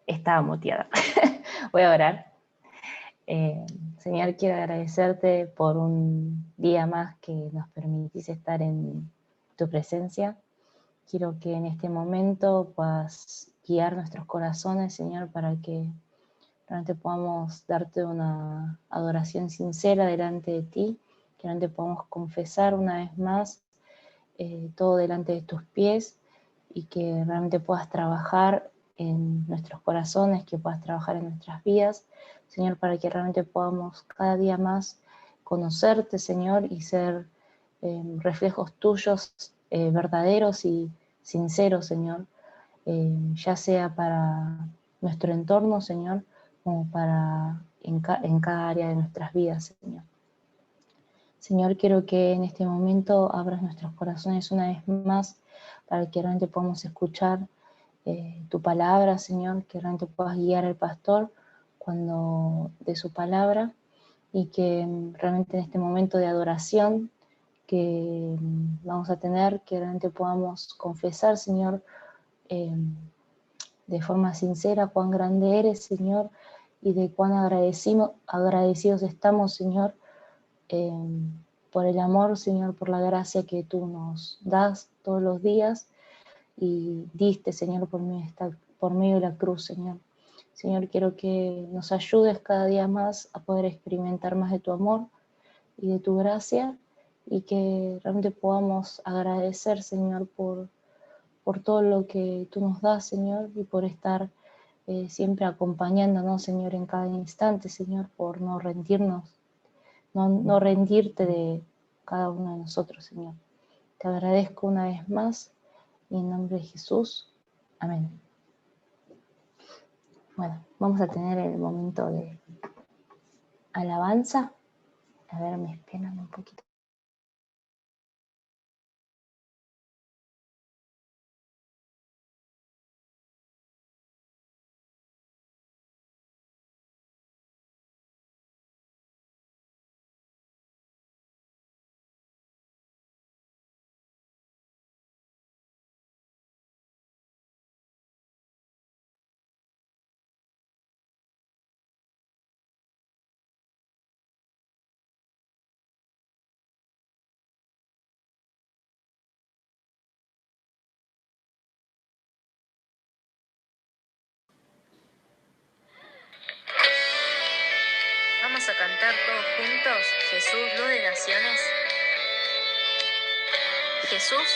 Estaba muteada. Voy a orar. Señor, quiero agradecerte por un día más que nos permitís estar en tu presencia. Quiero que en este momento puedas guiar nuestros corazones, Señor, para que realmente podamos darte una adoración sincera delante de ti, que realmente podamos confesar una vez más todo delante de tus pies y que realmente puedas trabajar en nuestros corazones, que puedas trabajar en nuestras vidas, Señor, para que realmente podamos cada día más conocerte, Señor, y ser reflejos tuyos verdaderos y sinceros, Señor, ya sea para nuestro entorno, Señor, como para en cada área de nuestras vidas, Señor. Señor, quiero que en este momento abras nuestros corazones una vez más para que realmente podamos escuchar tu palabra, Señor, que realmente puedas guiar al pastor cuando de su palabra y que realmente en este momento de adoración que vamos a tener, que realmente podamos confesar, Señor, de forma sincera cuán grande eres, Señor, y de cuán agradecidos estamos, Señor, por el amor, Señor, por la gracia que tú nos das todos los días y diste, Señor, por medio de la cruz, Señor. Señor, quiero que nos ayudes cada día más a poder experimentar más de tu amor y de tu gracia y que realmente podamos agradecer, Señor, por todo lo que tú nos das, Señor, y por estar siempre acompañándonos, Señor, en cada instante, Señor, por no rendirnos, no rendirte de cada uno de nosotros, Señor. Te agradezco una vez más y en nombre de Jesús, amén. Bueno, vamos a tener el momento de alabanza. A ver, me esperan un poquito. Vamos a cantar todos juntos, Jesús, luz de naciones. Jesús,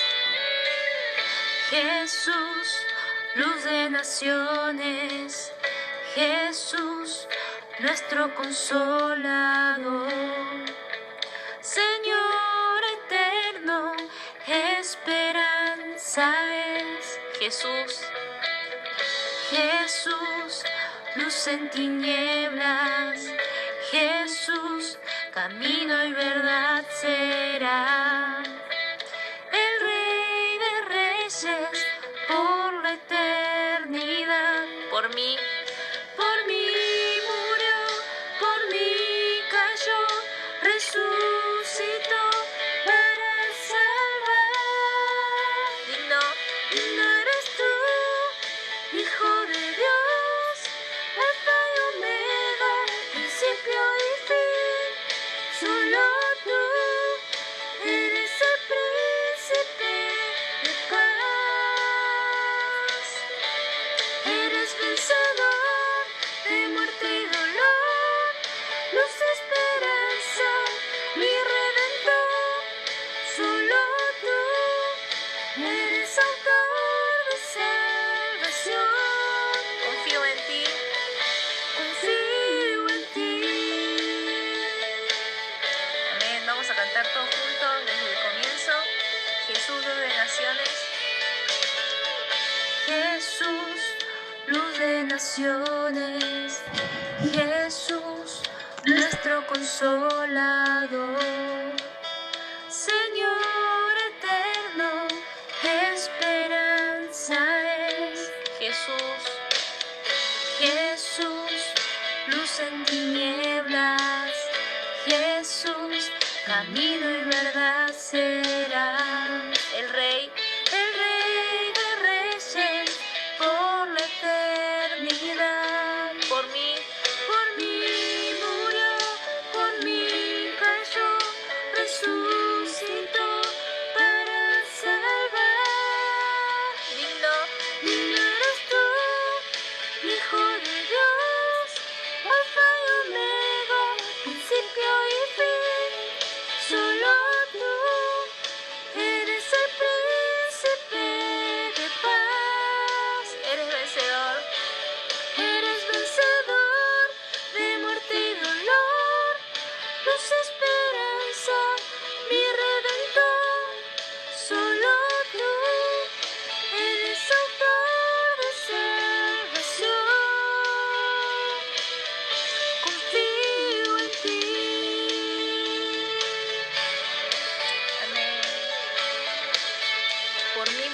Jesús, luz de naciones. Jesús, nuestro consolador. Señor eterno, esperanza es. Jesús, Jesús, luz en tinieblas. Jesús, camino y verdad será. El Rey de Reyes, por la eternidad, por mí murió, por mí cayó, resucitó para salvar. Digno eres tú, Hijo de Dios, Alfa y Omega, principio y fin. Solo tú eres el príncipe de paz. Eres vencedor de muerte y dolor, luz de esperanza, mi redentor. Solo tú eres autor de salvación. Confío en ti, confío en ti. Amén. Vamos a cantar todos juntos desde el comienzo. Jesús, luz de naciones. Jesús, luz de naciones. Jesús, nuestro consolador. Señor eterno, esperanza es. Jesús, Jesús, luz en tinieblas. Jesús, camino y verdad será. El Rey de Reyes, por la eternidad.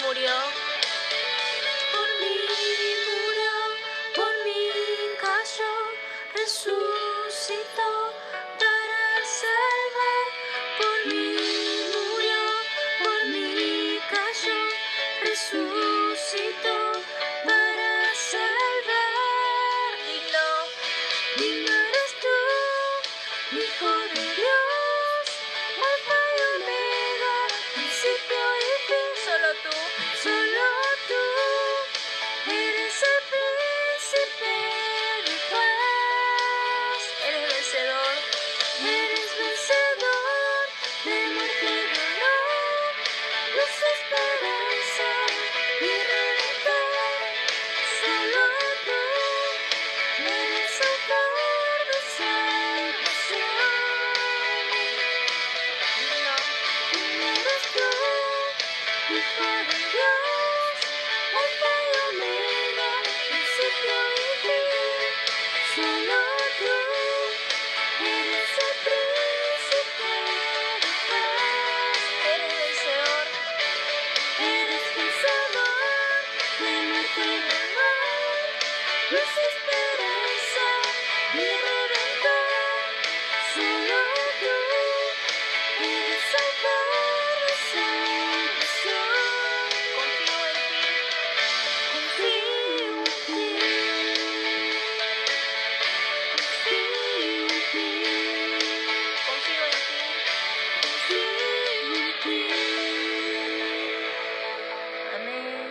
murió, por mí cayó, resucitó para salvar. Por mí murió, por mí cayó, resucitó para salvar. Digno eres tú, Hijo de Dios, Alfa y Omega, principio y fin. Solo tú eres el príncipe de paz. Eres vencedor de muerte y dolor, luz, esperanza y redentor. Solo tú eres autor de salvación. Digno eres tú, Hijo de Dios, Alfa y Omega, principio y fin. Solo tú eres el príncipe de paz. Eres vencedor de muerte y dolor, luz, esperanza y redentor. Solo tú eres autor de salvación. Confío en ti, confío en ti, confío en ti, confío en ti. Amén.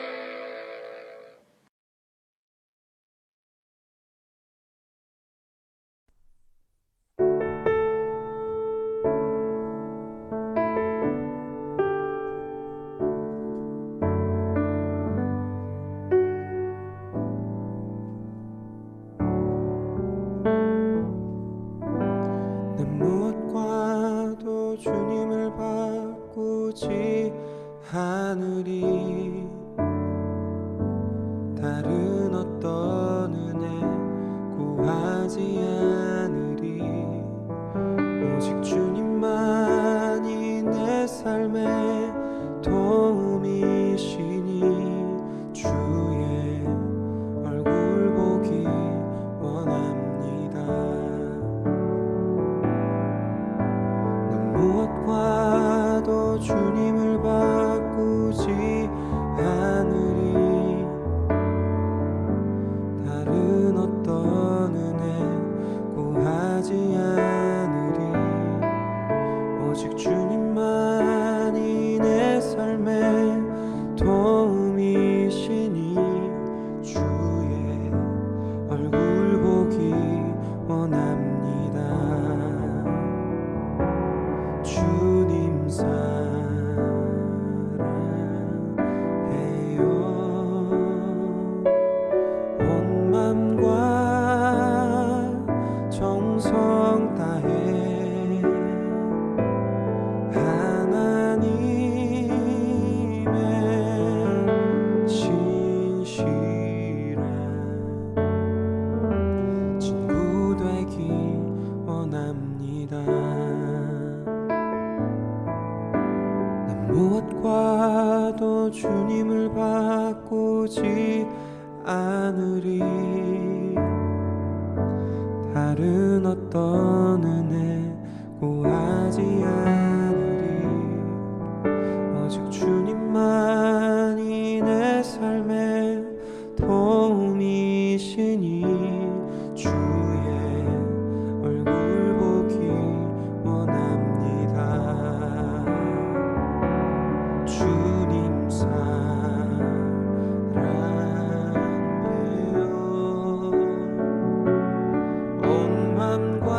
내 무엇과도 주님을 바꾸지 않으리. 다른 어떤 은혜 구하지 않으리. 오직 주님만이 내 삶의 도움이시니 주의 얼굴 보기 원합니다. 무엇과도 주님을 바꾸지 않으리. 다른 어떤 은혜 구하지 않으리. 오직 주님만이 내 삶의 도움이시니 주의 얼굴 보기 원합니다. 주님 사랑해요. 온 맘과 정성 다해 하나님의 신실한 친구 되기 원합니다. 무엇과도 주님을 바꾸지 않으리. 다른 어떤 은혜 구하지 않으리. 오직 주님만이 내 삶의 도움이시니 주의 얼굴 보기 원합니다. 주님 사랑해요. 온 맘과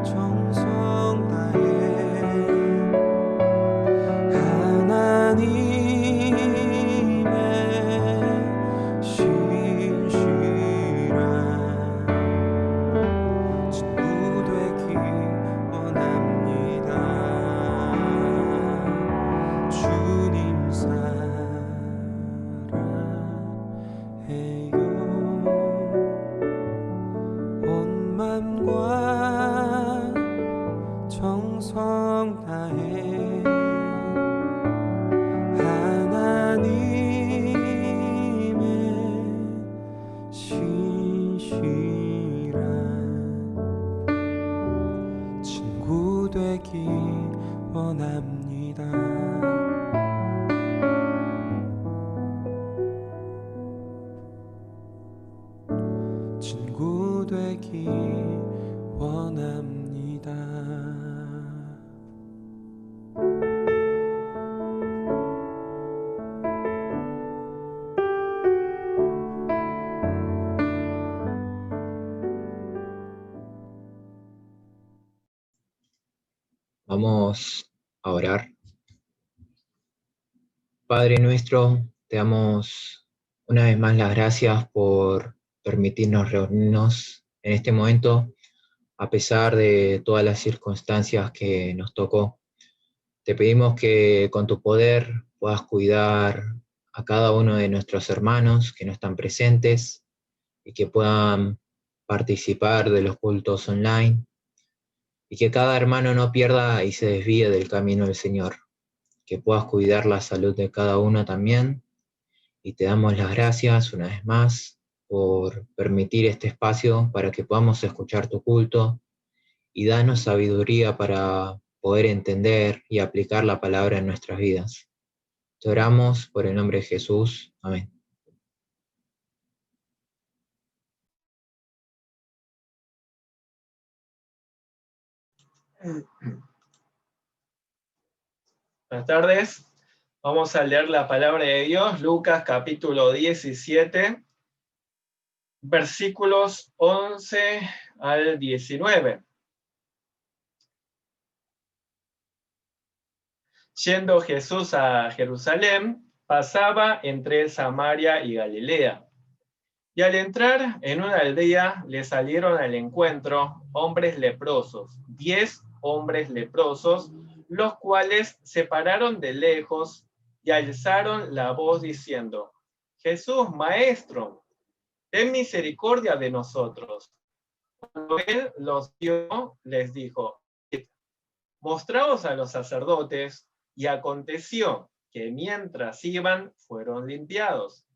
정성 Vamos a orar. Padre nuestro, te damos una vez más las gracias por permitirnos reunirnos en este momento, a pesar de todas las circunstancias que nos tocó. Te pedimos que con tu poder puedas cuidar a cada uno de nuestros hermanos que no están presentes y que puedan participar de los cultos online, y que cada hermano no pierda y se desvíe del camino del Señor, que puedas cuidar la salud de cada uno también, y te damos las gracias una vez más por permitir este espacio para que podamos escuchar tu culto, y danos sabiduría para poder entender y aplicar la palabra en nuestras vidas. Te oramos por el nombre de Jesús. Amén. Buenas tardes. Vamos a leer la palabra de Dios, Lucas capítulo 17, versículos 11 al 19. Yendo Jesús a Jerusalén, pasaba entre Samaria y Galilea. Y al entrar en una aldea, le salieron al encuentro hombres leprosos, 10 hombres leprosos, los cuales se pararon de lejos y alzaron la voz diciendo: Jesús, Maestro, ten misericordia de nosotros. Cuando él los vio, les dijo: mostraos a los sacerdotes. Y aconteció que mientras iban, fueron limpiados.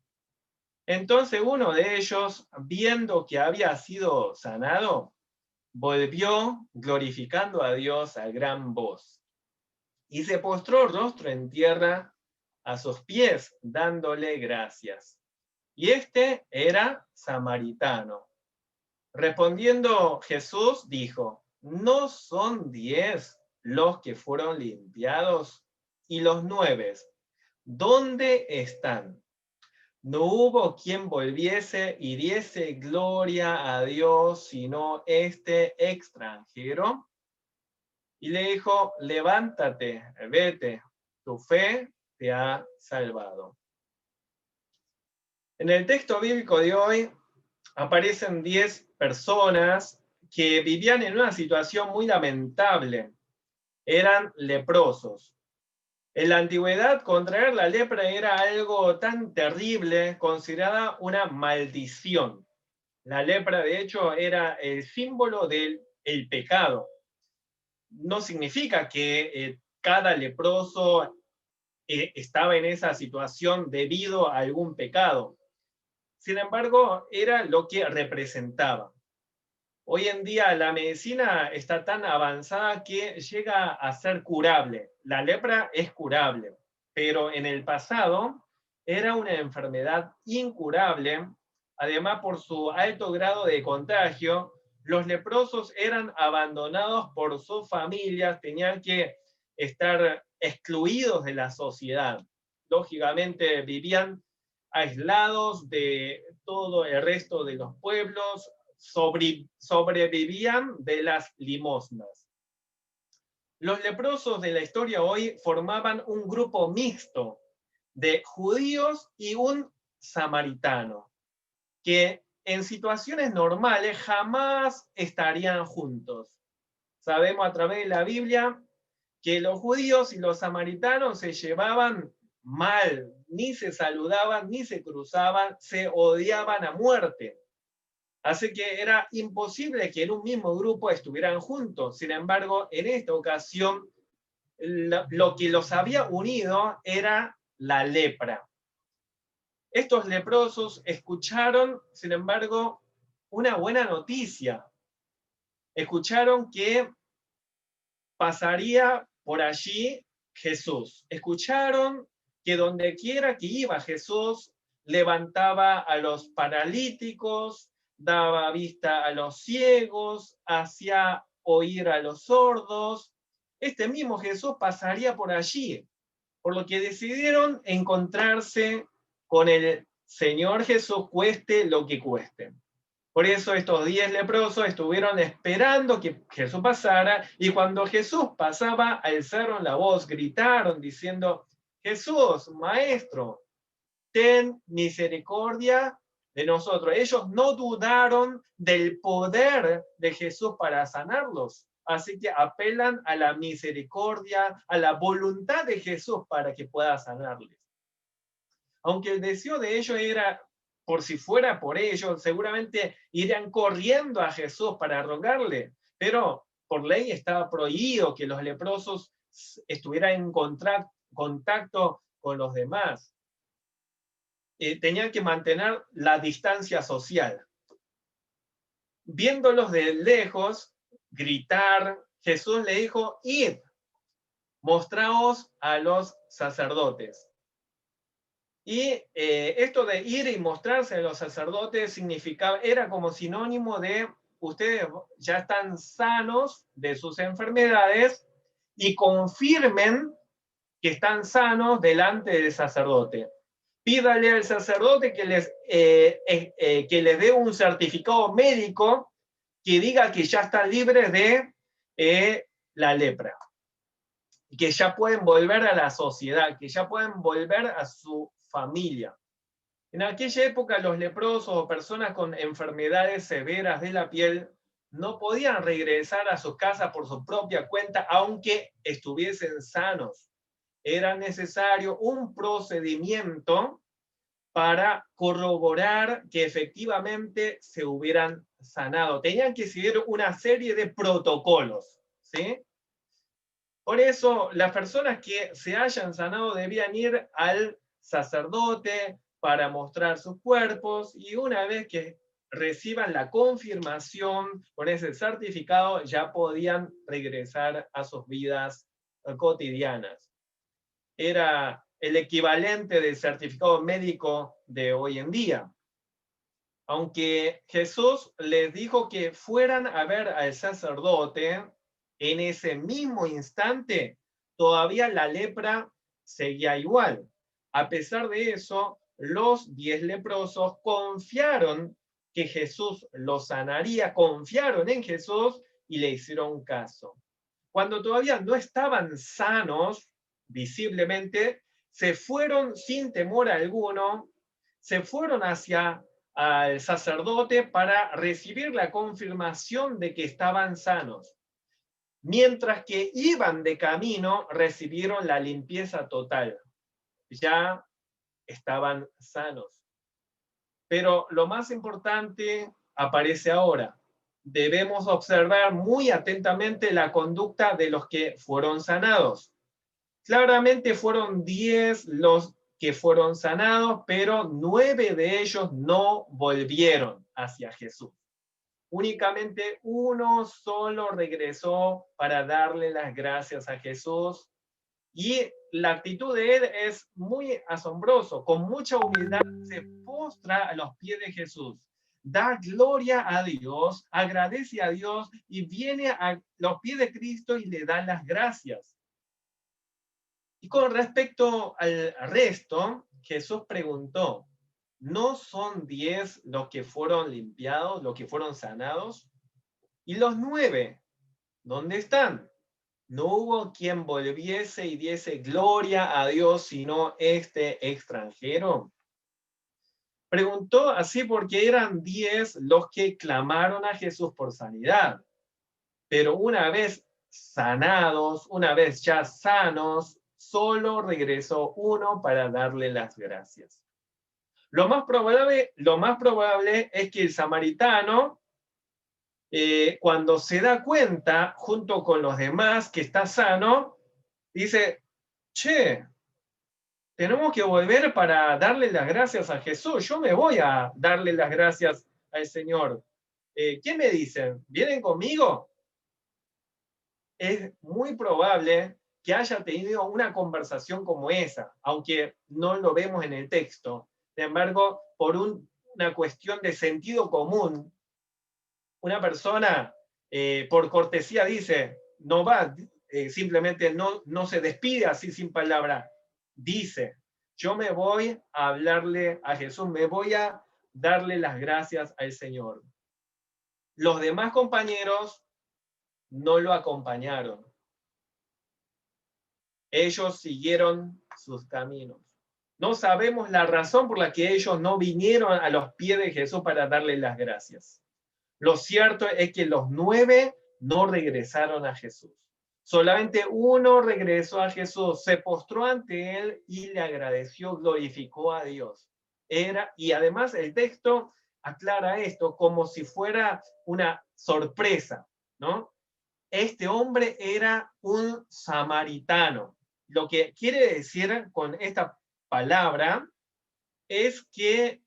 Entonces uno de ellos, viendo que había sido sanado, volvió glorificando a Dios a gran voz, y se postró rostro en tierra a sus pies, dándole gracias. Y este era samaritano. Respondiendo Jesús dijo: ¿no son 10 los que fueron limpiados? ¿Y los 9, dónde están? No hubo quien volviese y diese gloria a Dios, sino este extranjero. Y le dijo: levántate, vete, tu fe te ha salvado. En el texto bíblico de hoy aparecen 10 personas que vivían en una situación muy lamentable. Eran leprosos. En la antigüedad, contraer la lepra era algo tan terrible, considerada una maldición. La lepra, de hecho, era el símbolo del pecado. No significa que cada leproso estaba en esa situación debido a algún pecado. Sin embargo, era lo que representaba. Hoy en día la medicina está tan avanzada que llega a ser curable. La lepra es curable, pero en el pasado era una enfermedad incurable. Además, por su alto grado de contagio, los leprosos eran abandonados por sus familias, tenían que estar excluidos de la sociedad. Lógicamente vivían aislados de todo el resto de los pueblos, sobrevivían de las limosnas. Los leprosos de la historia hoy formaban un grupo mixto de judíos y un samaritano, que en situaciones normales jamás estarían juntos. Sabemos a través de la Biblia que los judíos y los samaritanos se llevaban mal, ni se saludaban, ni se cruzaban, se odiaban a muerte. Así que era imposible que en un mismo grupo estuvieran juntos. Sin embargo, en esta ocasión, lo que los había unido era la lepra. Estos leprosos escucharon, sin embargo, una buena noticia. Escucharon que pasaría por allí Jesús. Escucharon que donde quiera que iba Jesús, levantaba a los paralíticos, daba vista a los ciegos, hacía oír a los sordos. Este mismo Jesús pasaría por allí, por lo que decidieron encontrarse con el Señor Jesús, cueste lo que cueste. Por eso estos 10 leprosos estuvieron esperando que Jesús pasara, y cuando Jesús pasaba, alzaron la voz, gritaron diciendo: Jesús, Maestro, ten misericordia de nosotros. Ellos no dudaron del poder de Jesús para sanarlos, así que apelan a la misericordia, a la voluntad de Jesús para que pueda sanarles. Aunque el deseo de ellos era, por si fuera por ellos, seguramente irían corriendo a Jesús para rogarle, pero por ley estaba prohibido que los leprosos estuvieran en contacto con los demás. Tenían que mantener la distancia social. Viéndolos de lejos, gritar, Jesús le dijo: id, mostraos a los sacerdotes. Y esto de ir y mostrarse a los sacerdotes significaba, era como sinónimo de: ustedes ya están sanos de sus enfermedades y confirmen que están sanos delante del sacerdote. Pídale al sacerdote que les dé un certificado médico que diga que ya están libres de la lepra, que ya pueden volver a la sociedad, que ya pueden volver a su familia. En aquella época, los leprosos o personas con enfermedades severas de la piel no podían regresar a sus casas por su propia cuenta, aunque estuviesen sanos. Era necesario un procedimiento para corroborar que efectivamente se hubieran sanado. Tenían que seguir una serie de protocolos, ¿sí? Por eso, las personas que se hayan sanado debían ir al sacerdote para mostrar sus cuerpos, y una vez que reciban la confirmación con ese certificado, ya podían regresar a sus vidas cotidianas. Era el equivalente del certificado médico de hoy en día. Aunque Jesús les dijo que fueran a ver al sacerdote, en ese mismo instante todavía la lepra seguía igual. A pesar de eso, los 10 leprosos confiaron que Jesús los sanaría, confiaron en Jesús y le hicieron caso. Cuando todavía no estaban sanos, visiblemente, se fueron sin temor alguno, se fueron hacia el sacerdote para recibir la confirmación de que estaban sanos. Mientras que iban de camino, recibieron la limpieza total. Ya estaban sanos. Pero lo más importante aparece ahora. Debemos observar muy atentamente la conducta de los que fueron sanados. Claramente fueron 10 los que fueron sanados, pero 9 de ellos no volvieron hacia Jesús. Únicamente uno solo regresó para darle las gracias a Jesús, y la actitud de él es muy asombroso. Con mucha humildad se postra a los pies de Jesús, da gloria a Dios, agradece a Dios y viene a los pies de Cristo y le da las gracias. Y con respecto al resto, Jesús preguntó: ¿no son 10 los que fueron limpiados, los que fueron sanados? ¿Y los 9? ¿Dónde están? No hubo quien volviese y diese gloria a Dios, sino este extranjero. Preguntó así porque eran 10 los que clamaron a Jesús por sanidad. Pero una vez sanados, una vez ya sanos, solo regresó uno para darle las gracias. Lo más probable es que el samaritano, cuando se da cuenta, junto con los demás, que está sano, dice: che, tenemos que volver para darle las gracias a Jesús. Yo me voy a darle las gracias al Señor. ¿Qué me dicen? ¿Vienen conmigo? Es muy probable que haya tenido una conversación como esa, aunque no lo vemos en el texto. Sin embargo, por una cuestión de sentido común, una persona por cortesía dice, no va, simplemente no se despide así sin palabra, dice: yo me voy a hablarle a Jesús, me voy a darle las gracias al Señor. Los demás compañeros no lo acompañaron. Ellos siguieron sus caminos. No sabemos la razón por la que ellos no vinieron a los pies de Jesús para darle las gracias. Lo cierto es que los 9 no regresaron a Jesús. Solamente uno regresó a Jesús, se postró ante él y le agradeció, glorificó a Dios. Y además el texto aclara esto como si fuera una sorpresa, ¿no? Este hombre era un samaritano. Lo que quiere decir con esta palabra es que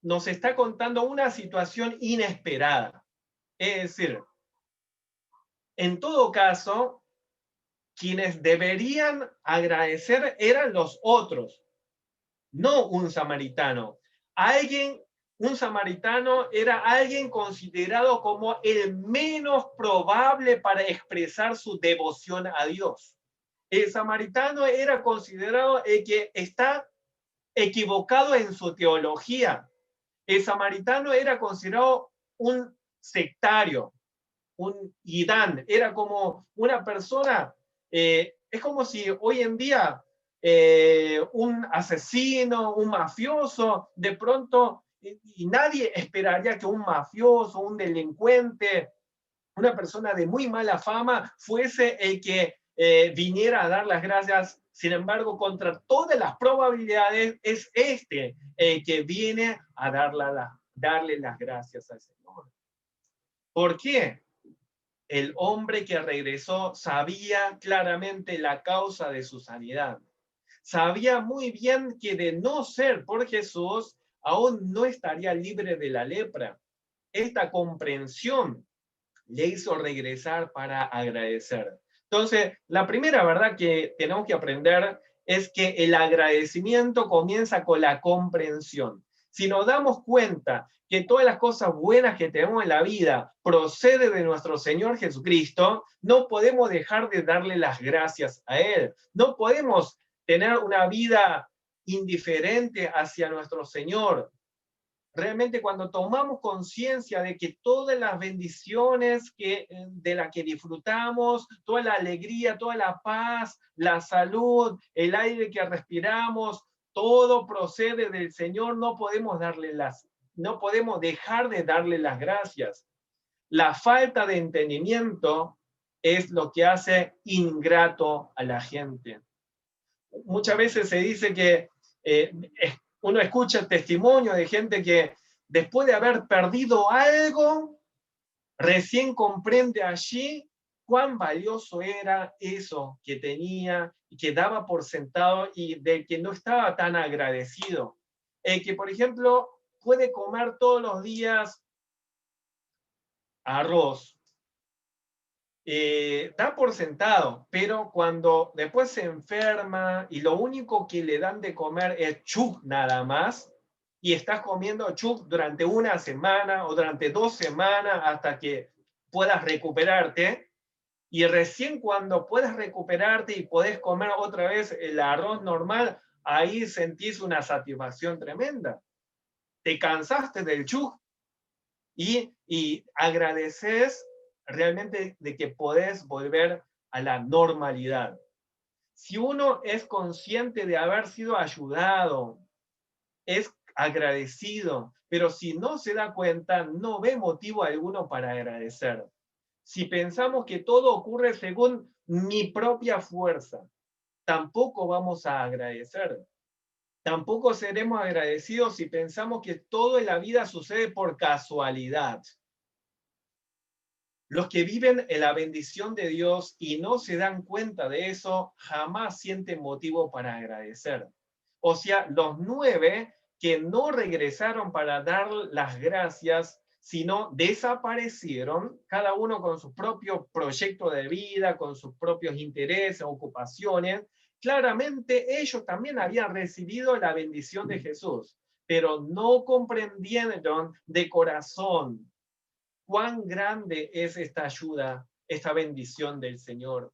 nos está contando una situación inesperada. Es decir, en todo caso, quienes deberían agradecer eran los otros, no un samaritano. Un samaritano era alguien considerado como el menos probable para expresar su devoción a Dios. El samaritano era considerado el que está equivocado en su teología. El samaritano era considerado un sectario, un idán, era como una persona, es como si hoy en día un asesino, un mafioso, de pronto, y nadie esperaría que un mafioso, un delincuente, una persona de muy mala fama, fuese el que viniera a dar las gracias. Sin embargo, contra todas las probabilidades, es este el que viene a darle las gracias al Señor. ¿Por qué? El hombre que regresó sabía claramente la causa de su sanidad. Sabía muy bien que de no ser por Jesús, aún no estaría libre de la lepra. Esta comprensión le hizo regresar para agradecer. Entonces, la primera verdad que tenemos que aprender es que el agradecimiento comienza con la comprensión. Si nos damos cuenta que todas las cosas buenas que tenemos en la vida proceden de nuestro Señor Jesucristo, no podemos dejar de darle las gracias a Él. No podemos tener una vida indiferente hacia nuestro Señor. Realmente cuando tomamos conciencia de que todas las bendiciones de las que disfrutamos, toda la alegría, toda la paz, la salud, el aire que respiramos, todo procede del Señor, no podemos dejar de darle las gracias. La falta de entendimiento es lo que hace ingrato a la gente. Muchas veces se dice que uno escucha el testimonio de gente que después de haber perdido algo, recién comprende allí cuán valioso era eso que tenía y que daba por sentado y del que no estaba tan agradecido. Que, por ejemplo, puede comer todos los días arroz. Da por sentado, pero cuando después se enferma y lo único que le dan de comer es chuc nada más, y estás comiendo chuc durante una semana o durante 2 semanas hasta que puedas recuperarte, y recién cuando puedas recuperarte y podés comer otra vez el arroz normal, ahí sentís una satisfacción tremenda. Te cansaste del chuc y agradeces realmente de que podés volver a la normalidad. Si uno es consciente de haber sido ayudado, es agradecido, pero si no se da cuenta, no ve motivo alguno para agradecer. Si pensamos que todo ocurre según mi propia fuerza, tampoco vamos a agradecer. Tampoco seremos agradecidos si pensamos que todo en la vida sucede por casualidad. Los que viven en la bendición de Dios y no se dan cuenta de eso, jamás sienten motivo para agradecer. O sea, los 9 que no regresaron para dar las gracias, sino desaparecieron, cada uno con su propio proyecto de vida, con sus propios intereses, ocupaciones. Claramente ellos también habían recibido la bendición de Jesús, pero no comprendieron de corazón cuán grande es esta ayuda, esta bendición del Señor.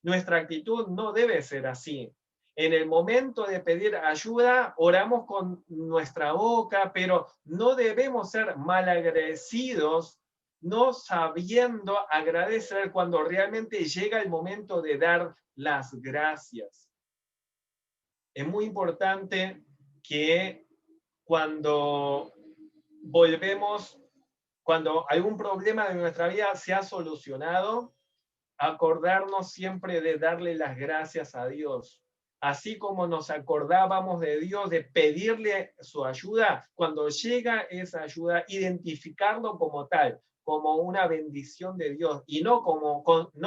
Nuestra actitud no debe ser así. En el momento de pedir ayuda, oramos con nuestra boca, pero no debemos ser malagradecidos, no sabiendo agradecer cuando realmente llega el momento de dar las gracias. Es muy importante que cuando cuando algún problema de nuestra vida se ha solucionado, acordarnos siempre de darle las gracias a Dios. Así como nos acordábamos de Dios, de pedirle su ayuda, cuando llega esa ayuda, identificarlo como tal, como una bendición de Dios, y no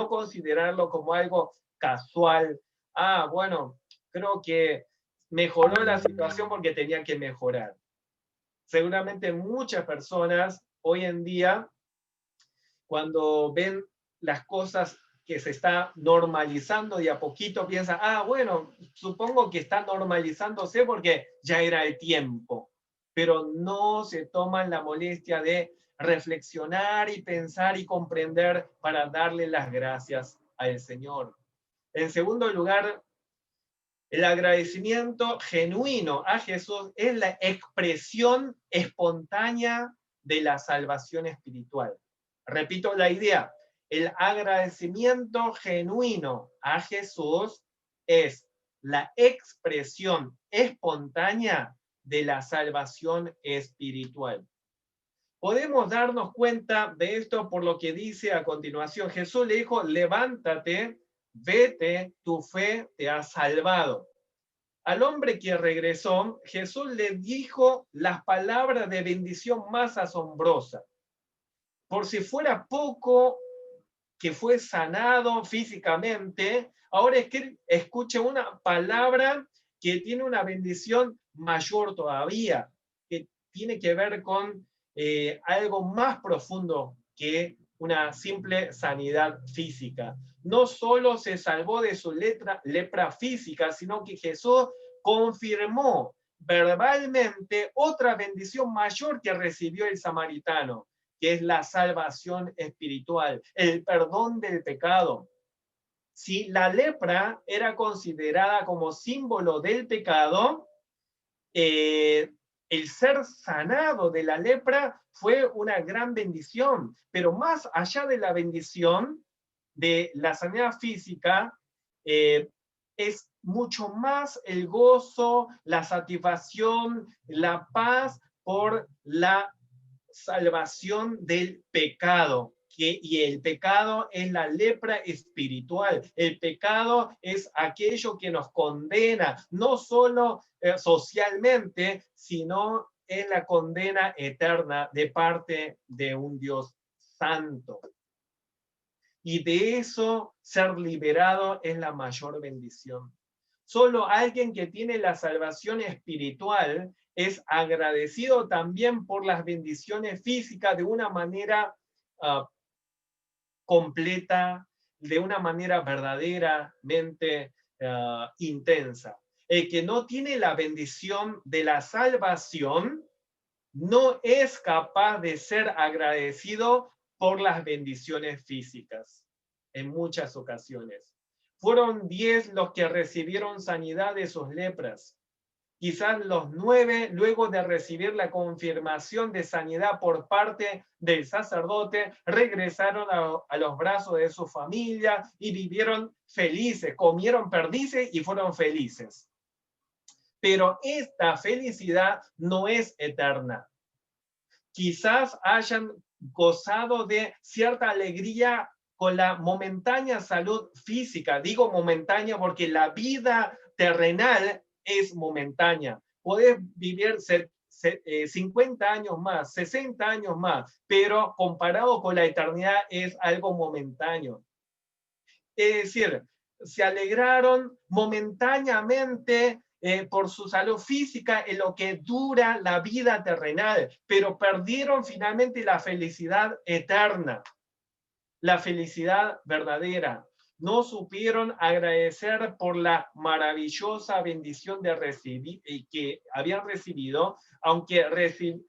considerarlo como algo casual. Ah, bueno, creo que mejoró la situación porque tenía que mejorar. Seguramente muchas personas hoy en día, cuando ven las cosas que se está normalizando de a poquito, piensan, ah, bueno, supongo que está normalizándose porque ya era el tiempo, pero no se toman la molestia de reflexionar y pensar y comprender para darle las gracias al Señor. En segundo lugar, el agradecimiento genuino a Jesús es la expresión espontánea de la salvación espiritual. Repito la idea, el agradecimiento genuino a Jesús es la expresión espontánea de la salvación espiritual. Podemos darnos cuenta de esto por lo que dice a continuación. Jesús le dijo, levántate, vete, tu fe te ha salvado. Al hombre que regresó, Jesús le dijo las palabras de bendición más asombrosas. Por si fuera poco que fue sanado físicamente, ahora es que escuche una palabra que tiene una bendición mayor todavía, que tiene que ver con algo más profundo que una simple sanidad física. No solo se salvó de su lepra física, sino que Jesús confirmó verbalmente otra bendición mayor que recibió el samaritano, que es la salvación espiritual, el perdón del pecado. Si la lepra era considerada como símbolo del pecado, el ser sanado de la lepra fue una gran bendición, pero más allá de la bendición de la sanidad física, es mucho más el gozo, la satisfacción, la paz por la salvación del pecado. Y el pecado es la lepra espiritual. El pecado es aquello que nos condena, no solo socialmente, sino es la condena eterna de parte de un Dios santo. Y de eso ser liberado es la mayor bendición. Solo alguien que tiene la salvación espiritual es agradecido también por las bendiciones físicas de una manera completa, de una manera verdaderamente intensa. El que no tiene la bendición de la salvación no es capaz de ser agradecido por las bendiciones físicas en muchas ocasiones. Fueron 10 los que recibieron sanidad de sus lepras. Quizás los 9, luego de recibir la confirmación de sanidad por parte del sacerdote, regresaron a los brazos de su familia y vivieron felices, comieron perdices y fueron felices. Pero esta felicidad no es eterna. Quizás hayan gozado de cierta alegría con la momentánea salud física. Digo momentánea porque la vida terrenal es momentánea. Podés vivir 50 años más, 60 años más, pero comparado con la eternidad es algo momentáneo. Es decir, se alegraron momentáneamente por su salud física en lo que dura la vida terrenal, pero perdieron finalmente la felicidad eterna, la felicidad verdadera. No supieron agradecer por la maravillosa bendición de recibir, que habían recibido, aunque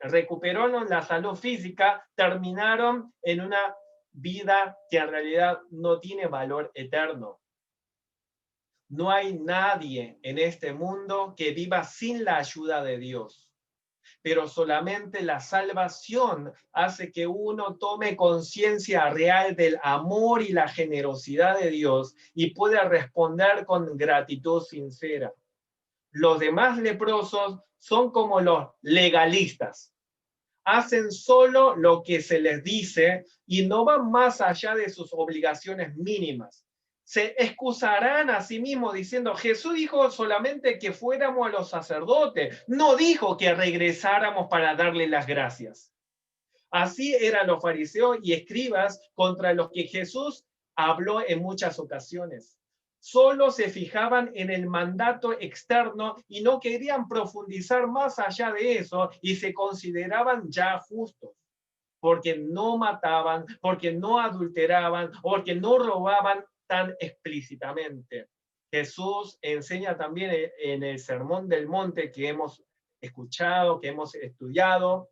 recuperaron la salud física, terminaron en una vida que en realidad no tiene valor eterno. No hay nadie en este mundo que viva sin la ayuda de Dios. Pero solamente la salvación hace que uno tome conciencia real del amor y la generosidad de Dios y pueda responder con gratitud sincera. Los demás leprosos son como los legalistas. Hacen solo lo que se les dice y no van más allá de sus obligaciones mínimas. Se excusarán a sí mismos diciendo, Jesús dijo solamente que fuéramos a los sacerdotes, no dijo que regresáramos para darle las gracias. Así eran los fariseos y escribas contra los que Jesús habló en muchas ocasiones. Solo se fijaban en el mandato externo y no querían profundizar más allá de eso y se consideraban ya justos, porque no mataban, porque no adulteraban, porque no robaban tan explícitamente. Jesús enseña también en el Sermón del Monte que hemos escuchado, que hemos estudiado.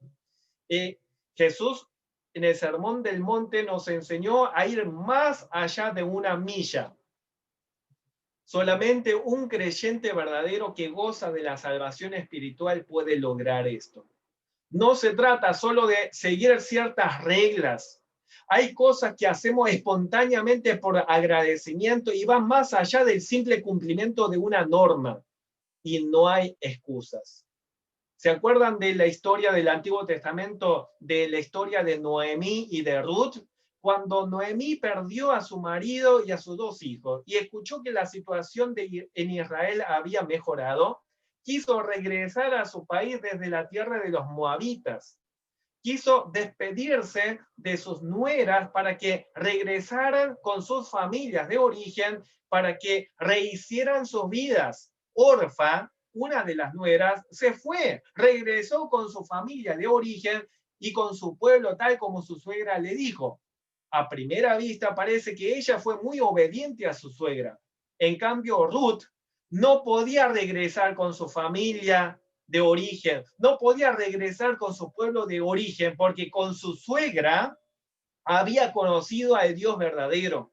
Jesús en el Sermón del Monte nos enseñó a ir más allá de una milla. Solamente un creyente verdadero que goza de la salvación espiritual puede lograr esto. No se trata solo de seguir ciertas reglas. Hay cosas que hacemos espontáneamente por agradecimiento y van más allá del simple cumplimiento de una norma. Y no hay excusas. ¿Se acuerdan de la historia del Antiguo Testamento, de la historia de Noemí y de Ruth? Cuando Noemí perdió a su marido y a sus 2 hijos y escuchó que la situación en Israel había mejorado, quiso regresar a su país desde la tierra de los moabitas. Quiso despedirse de sus nueras para que regresaran con sus familias de origen, para que rehicieran sus vidas. Orfa, una de las nueras, se fue, regresó con su familia de origen y con su pueblo, tal como su suegra le dijo. A primera vista parece que ella fue muy obediente a su suegra. En cambio, Ruth no podía regresar con su familia de origen, no podía regresar con su pueblo de origen, porque con su suegra había conocido al Dios verdadero.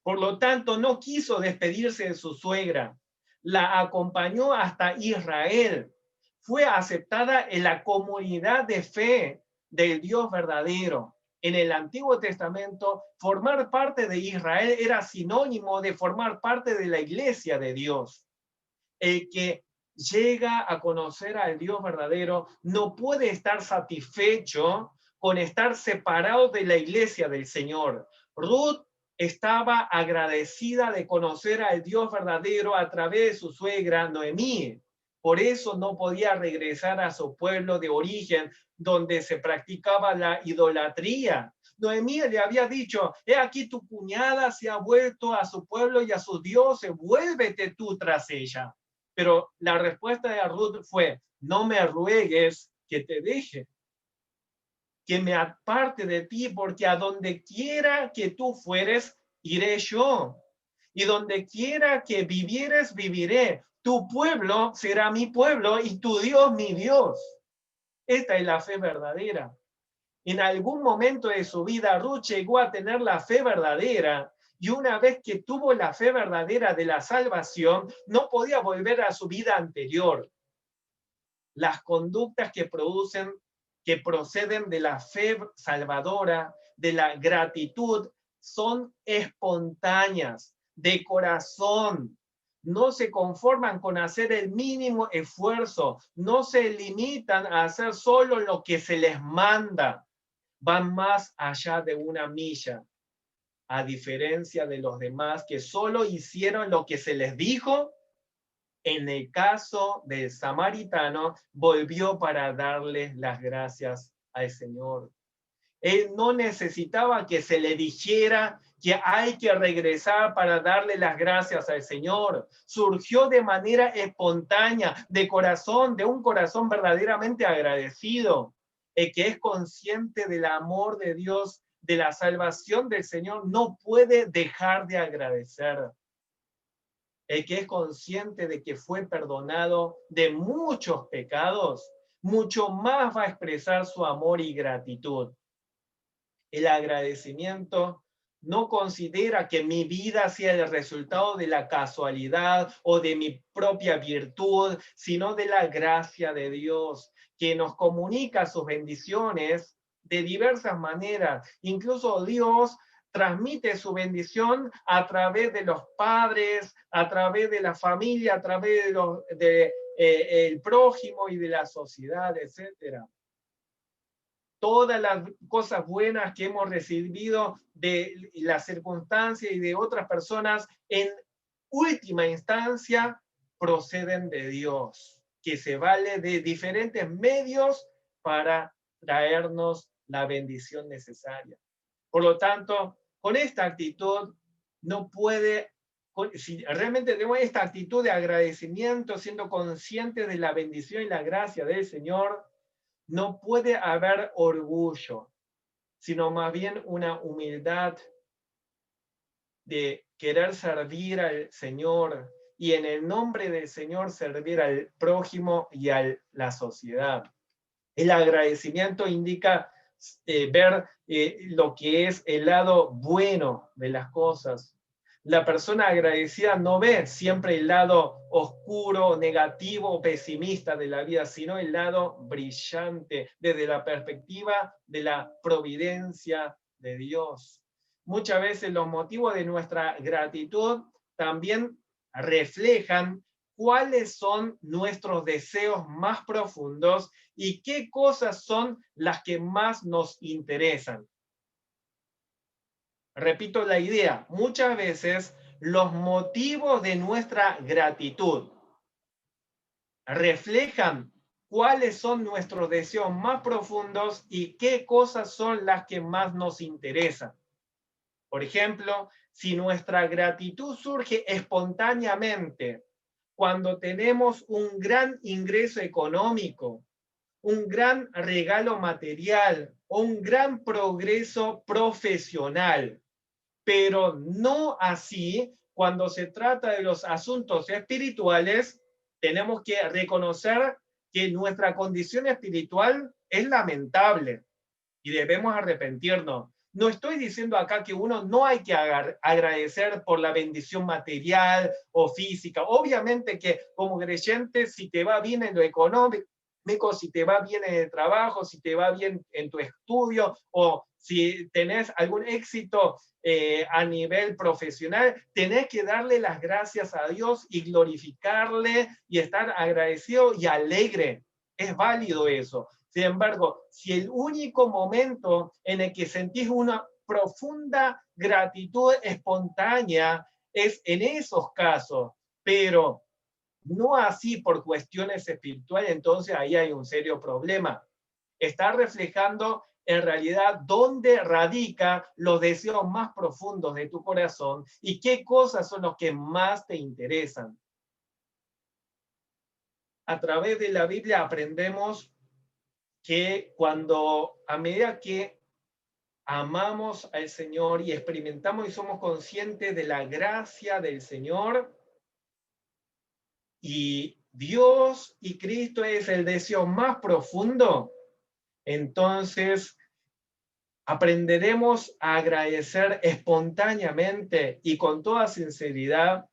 Por lo tanto, no quiso despedirse de su suegra. La acompañó hasta Israel. Fue aceptada en la comunidad de fe del Dios verdadero. En el Antiguo Testamento, formar parte de Israel era sinónimo de formar parte de la iglesia de Dios. El que llega a conocer al Dios verdadero no puede estar satisfecho con estar separado de la iglesia del Señor. Ruth estaba agradecida de conocer al Dios verdadero a través de su suegra Noemí. Por eso no podía regresar a su pueblo de origen, donde se practicaba la idolatría. Noemí le había dicho, he aquí tu cuñada se ha vuelto a su pueblo y a sus dioses, vuélvete tú tras ella. Pero la respuesta de Ruth fue, no me ruegues que te deje, que me aparte de ti, porque a donde quiera que tú fueres, iré yo. Y donde quiera que vivieres, viviré. Tu pueblo será mi pueblo y tu Dios mi Dios. Esta es la fe verdadera. En algún momento de su vida, Ruth llegó a tener la fe verdadera. Y una vez que tuvo la fe verdadera de la salvación, no podía volver a su vida anterior. Las conductas que proceden de la fe salvadora, de la gratitud, son espontáneas, de corazón. No se conforman con hacer el mínimo esfuerzo, no se limitan a hacer solo lo que se les manda. Van más allá de una milla, a diferencia de los demás que solo hicieron lo que se les dijo. En el caso del samaritano, volvió para darle las gracias al Señor. Él no necesitaba que se le dijera que hay que regresar para darle las gracias al Señor. Surgió de manera espontánea, de corazón, de un corazón verdaderamente agradecido. El que es consciente del amor de Dios, de la salvación del Señor, no puede dejar de agradecer. El que es consciente de que fue perdonado de muchos pecados, mucho más va a expresar su amor y gratitud. El agradecimiento no considera que mi vida sea el resultado de la casualidad o de mi propia virtud, sino de la gracia de Dios, que nos comunica sus bendiciones de diversas maneras. Incluso Dios transmite su bendición a través de los padres, a través de la familia, a través de el prójimo y de la sociedad, etc. Todas las cosas buenas que hemos recibido de las circunstancias y de otras personas, en última instancia, proceden de Dios, que se vale de diferentes medios para traernos la bendición necesaria. Por lo tanto, con esta actitud no puede, si realmente tenemos esta actitud de agradecimiento, siendo conscientes de la bendición y la gracia del Señor, no puede haber orgullo, sino más bien una humildad de querer servir al Señor y en el nombre del Señor servir al prójimo y a la sociedad. El agradecimiento indica ver lo que es el lado bueno de las cosas. La persona agradecida no ve siempre el lado oscuro, negativo o pesimista de la vida, sino el lado brillante desde la perspectiva de la providencia de Dios. Muchas veces los motivos de nuestra gratitud también reflejan cuáles son nuestros deseos más profundos y qué cosas son las que más nos interesan. Repito la idea, muchas veces los motivos de nuestra gratitud reflejan cuáles son nuestros deseos más profundos y qué cosas son las que más nos interesan. Por ejemplo, si nuestra gratitud surge espontáneamente cuando tenemos un gran ingreso económico, un gran regalo material o un gran progreso profesional, pero no así cuando se trata de los asuntos espirituales, tenemos que reconocer que nuestra condición espiritual es lamentable y debemos arrepentirnos. No estoy diciendo acá que uno no hay que agradecer por la bendición material o física. Obviamente que como creyente, si te va bien en lo económico, si te va bien en el trabajo, si te va bien en tu estudio o si tenés algún éxito a nivel profesional, tenés que darle las gracias a Dios y glorificarle y estar agradecido y alegre. Es válido eso. Sin embargo, si el único momento en el que sentís una profunda gratitud espontánea es en esos casos, pero no así por cuestiones espirituales, entonces ahí hay un serio problema. Está reflejando en realidad dónde radica los deseos más profundos de tu corazón y qué cosas son los que más te interesan. A través de la Biblia aprendemos que a medida que amamos al Señor y experimentamos y somos conscientes de la gracia del Señor, y Dios y Cristo es el deseo más profundo, entonces aprenderemos a agradecer espontáneamente y con toda sinceridad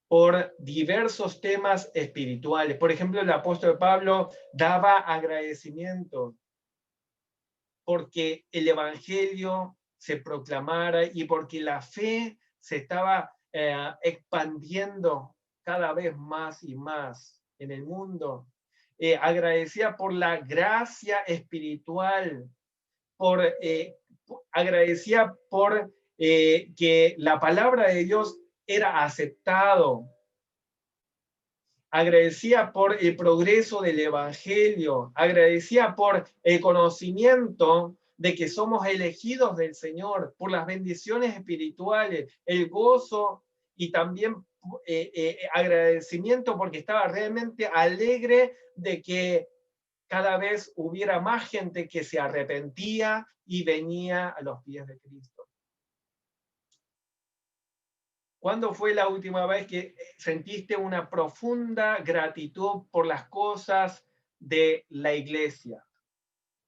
por diversos temas espirituales. Por ejemplo, el apóstol Pablo daba agradecimiento porque el evangelio se proclamara y porque la fe se estaba expandiendo cada vez más y más en el mundo. Agradecía por la gracia espiritual, agradecía por que la palabra de Dios era aceptado. Agradecía por el progreso del evangelio, agradecía por el conocimiento de que somos elegidos del Señor, por las bendiciones espirituales, el gozo y también agradecimiento porque estaba realmente alegre de que cada vez hubiera más gente que se arrepentía y venía a los pies de Cristo. ¿Cuándo fue la última vez que sentiste una profunda gratitud por las cosas de la iglesia?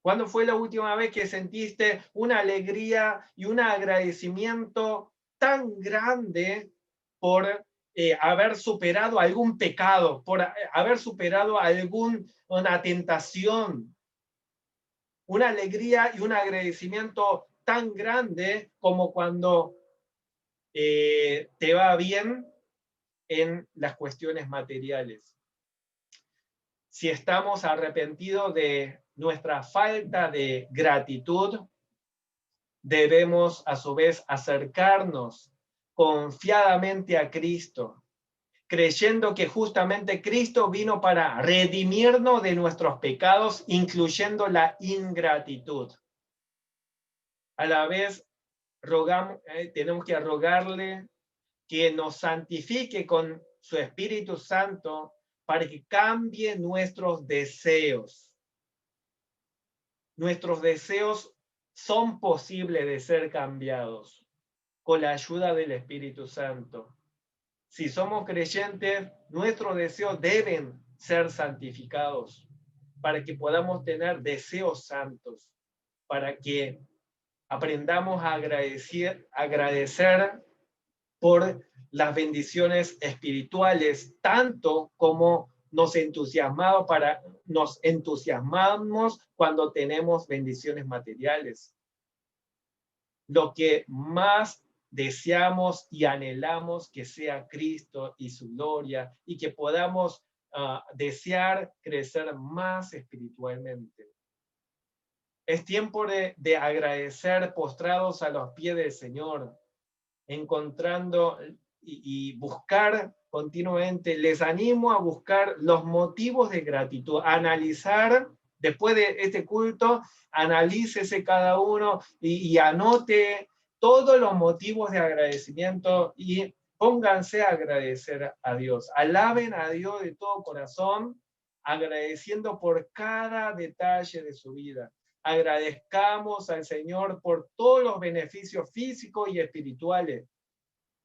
¿Cuándo fue la última vez que sentiste una alegría y un agradecimiento tan grande por haber superado algún pecado, por haber superado alguna tentación? Una alegría y un agradecimiento tan grande como cuando te va bien en las cuestiones materiales. Si estamos arrepentidos de nuestra falta de gratitud, debemos a su vez acercarnos confiadamente a Cristo, creyendo que justamente Cristo vino para redimirnos de nuestros pecados, incluyendo la ingratitud. A la vez, tenemos que rogarle que nos santifique con su Espíritu Santo para que cambie nuestros deseos. Nuestros deseos son posibles de ser cambiados con la ayuda del Espíritu Santo. Si somos creyentes, nuestros deseos deben ser santificados para que podamos tener deseos santos, para que aprendamos a agradecer por las bendiciones espirituales, tanto como nos entusiasmamos cuando tenemos bendiciones materiales. Lo que más deseamos y anhelamos que sea Cristo y su gloria, y que podamos desear crecer más espiritualmente. Es tiempo de agradecer postrados a los pies del Señor, encontrando y buscar continuamente. Les animo a buscar los motivos de gratitud, a analizar. Después de este culto, analícese cada uno y anote todos los motivos de agradecimiento y pónganse a agradecer a Dios. Alaben a Dios de todo corazón, agradeciendo por cada detalle de su vida. Agradezcamos al Señor por todos los beneficios físicos y espirituales.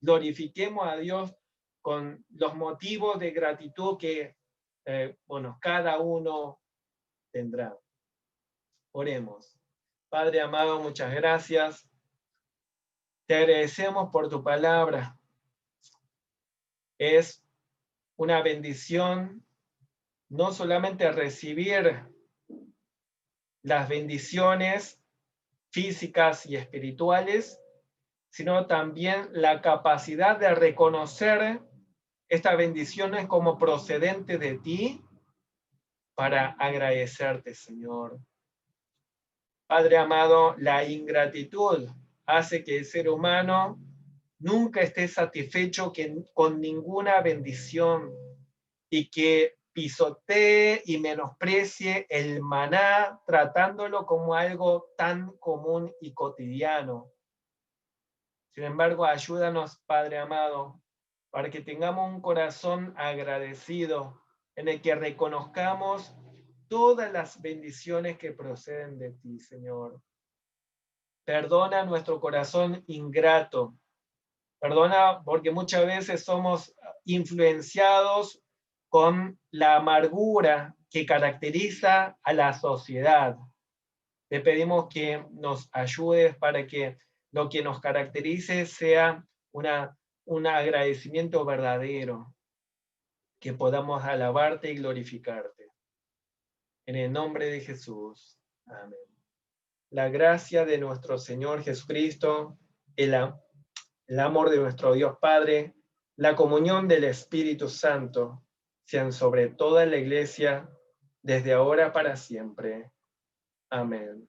Glorifiquemos a Dios con los motivos de gratitud que cada uno tendrá. Oremos. Padre amado, muchas gracias. Te agradecemos por tu palabra. Es una bendición no solamente recibir las bendiciones físicas y espirituales, sino también la capacidad de reconocer estas bendiciones como procedentes de ti para agradecerte, Señor. Padre amado, la ingratitud hace que el ser humano nunca esté satisfecho con ninguna bendición y que pisotee y menosprecie el maná, tratándolo como algo tan común y cotidiano. Sin embargo, ayúdanos, Padre amado, para que tengamos un corazón agradecido, en el que reconozcamos todas las bendiciones que proceden de ti, Señor. Perdona nuestro corazón ingrato. Perdona porque muchas veces somos influenciados con la amargura que caracteriza a la sociedad. Te pedimos que nos ayudes para que lo que nos caracterice sea un agradecimiento verdadero, que podamos alabarte y glorificarte. En el nombre de Jesús. Amén. La gracia de nuestro Señor Jesucristo, el amor de nuestro Dios Padre, la comunión del Espíritu Santo, sean sobre toda la Iglesia, desde ahora para siempre. Amén.